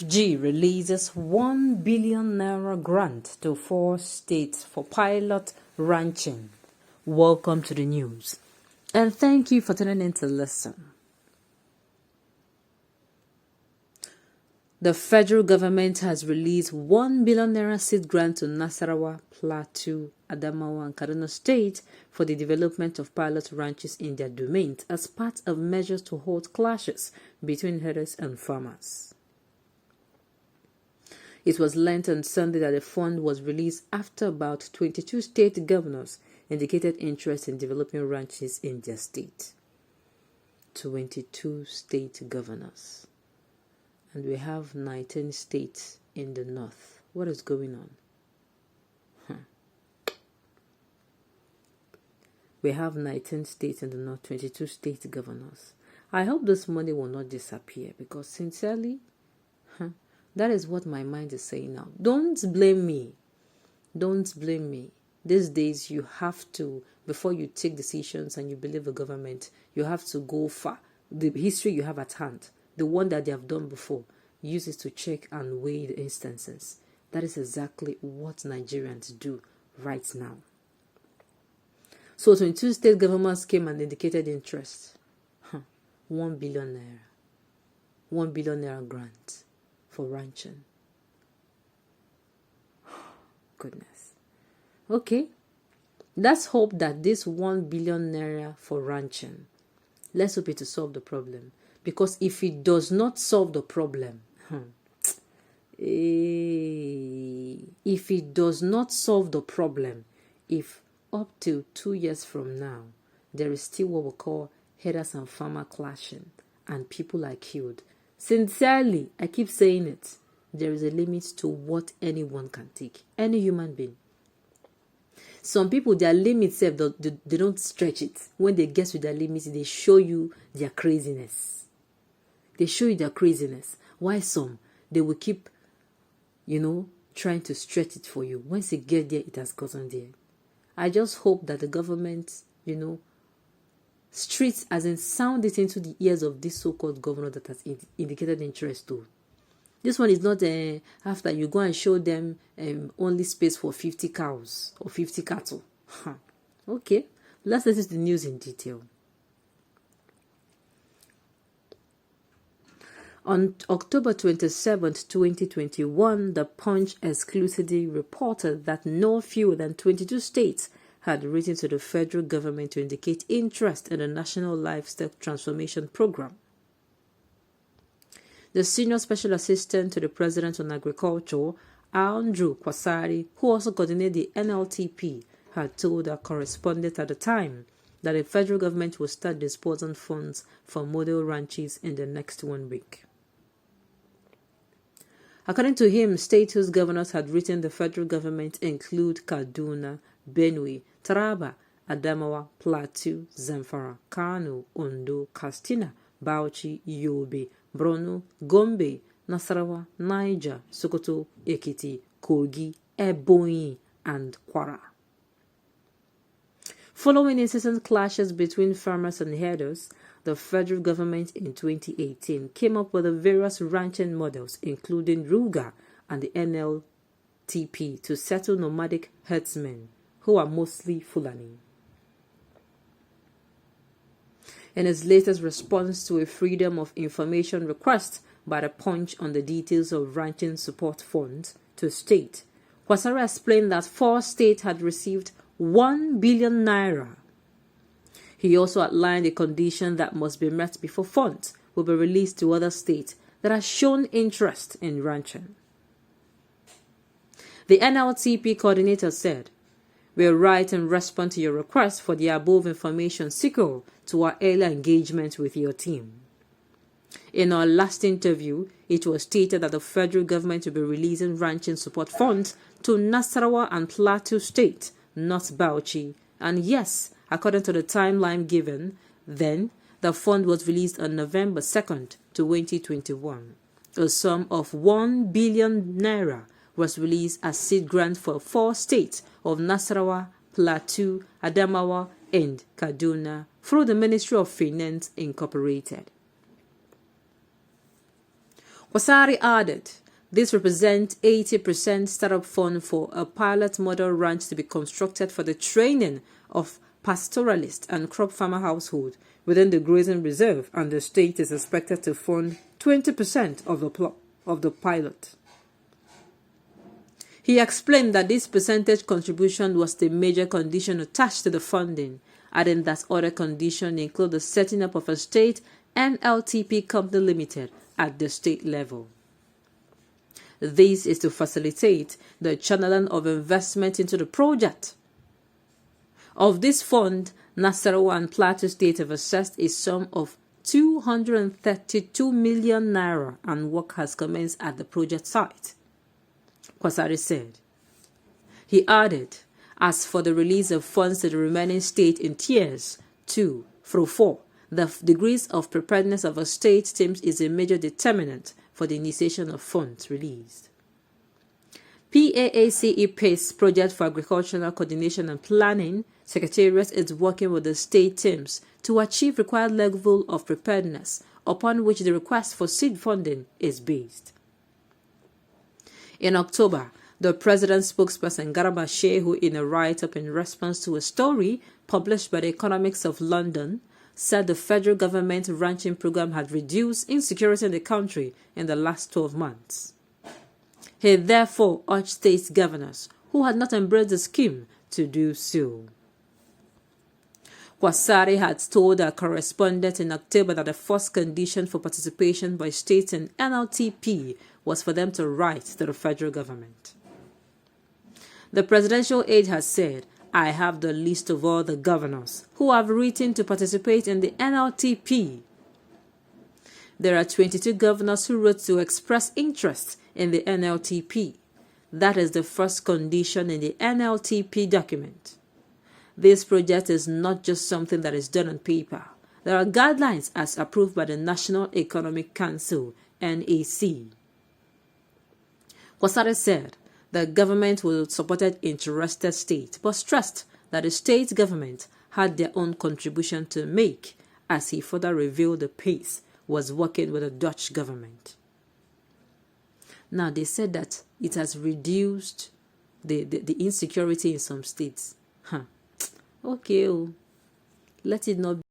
NFG releases 1 billion naira grant to 4 states for pilot ranching. Welcome to the news, and thank you for tuning in to listen. The federal government has released 1 billion naira seed grant to Nasarawa, Plateau, Adamawa, and Kaduna State for the development of pilot ranches in their domains as part of measures to halt clashes between herders and farmers. It was learned on Sunday that the fund was released after about 22 state governors indicated interest in developing ranches in their state. 22 state governors. And we have 19 states in the north. What is going on? We have 19 states in the north, 22 state governors. I hope this money will not disappear because sincerely, that is what my mind is saying now. Don't blame me. Don't blame me. These days you have to, before you take decisions and you believe the government, you have to go far. The history you have at hand, the one that they have done before, use it to check and weigh the instances. That is exactly what Nigerians do right now. So 22 state governments came and indicated interest. 1 billion naira. 1 billion naira grant for ranching. Goodness. Okay. Let's hope that this 1 billion naira for ranching, let's hope it will solve the problem. Because if it does not solve the problem, if it does not solve the problem, if up to 2 years from now, there is still what we call herders and farmer clashing and people are killed. Sincerely, I keep saying it, there is a limit to what anyone can take. Any human being. Some people, their limits, they don't stretch it. When they get to their limits, they show you their craziness. They show you their craziness. Why some? They will keep, trying to stretch it for you. Once you get there, it has gotten there. I just hope that the government, streets as in sound it into the ears of this so-called governor that has indicated interest too. This one is not after you go and show them only space for 50 cows or 50 cattle. Okay, let's listen to the news in detail. On October 27, 2021, The Punch exclusively reported that no fewer than 22 states had written to the federal government to indicate interest in the National Livestock Transformation Program. The Senior Special Assistant to the President on Agriculture, Andrew Kwasari, who also coordinated the NLTP, had told our correspondent at the time that the federal government will start disbursing funds for model ranches in the next 1 week. According to him, states whose governors had written the federal government include Kaduna, Benue, Taraba, Adamawa, Plateau, Zamfara, Kano, Ondo, Katsina, Bauchi, Yobe, Borno, Gombe, Nasarawa, Niger, Sokoto, Ekiti, Kogi, Ebonyi, and Kwara. Following incessant clashes between farmers and herders, the federal government in 2018 came up with the various ranching models, including Ruga and the NLTP, to settle nomadic herdsmen who are mostly Fulani. In his latest response to a Freedom of Information request by the Punch on the details of ranching support funds to state, Kwasara explained that 4 states had received 1 billion naira. He also outlined a condition that must be met before funds will be released to other states that have shown interest in ranching. The NLTP coordinator said, "We are right in response to your request for the above information sequel to our earlier engagement with your team. In our last interview, it was stated that the federal government will be releasing ranching support funds to Nasarawa and Plateau State, not Bauchi. And yes, according to the timeline given, then the fund was released on November 2nd, 2021. A sum of 1 billion naira was released as seed grant for 4 states of Nasarawa, Plateau, Adamawa, and Kaduna through the Ministry of Finance Incorporated. Kwasari added, this represents 80% startup fund for a pilot model ranch to be constructed for the training of pastoralist and crop farmer household within the grazing reserve, and the state is expected to fund 20% of the pilot. He explained that this percentage contribution was the major condition attached to the funding, adding that other conditions include the setting up of a state NLTP company limited at the state level. This is to facilitate the channeling of investment into the project. Of this fund, Nasarawa and Plateau State have assessed a sum of 232 million naira, and work has commenced at the project site, Kwasari said. He added, as for the release of funds to the remaining state in tiers 2 through 4, the degrees of preparedness of a state teams is a major determinant for the initiation of funds released. PAACE PACE Project for Agricultural Coordination and Planning Secretariat is working with the state teams to achieve required level of preparedness, upon which the request for seed funding is based. In October, the president's spokesperson Garba Shehu, in a write-up in response to a story published by the Economics of London, said the federal government ranching program had reduced insecurity in the country in the last 12 months. He therefore urged state governors who had not embraced the scheme to do so. Kwasari had told a correspondent in October that the first condition for participation by states in NLTP was for them to write to the federal government. The presidential aide has said, I have the list of all the governors who have written to participate in the NLTP. There are 22 governors who wrote to express interest in the NLTP. That is the first condition in the NLTP document. This project is not just something that is done on paper. There are guidelines as approved by the National Economic Council, NEC. Kwasari said the government will support interested states, but stressed that the state government had their own contribution to make, as he further revealed the pace was working with the Dutch government. Now, they said that it has reduced the insecurity in some states. Okay, let it not be.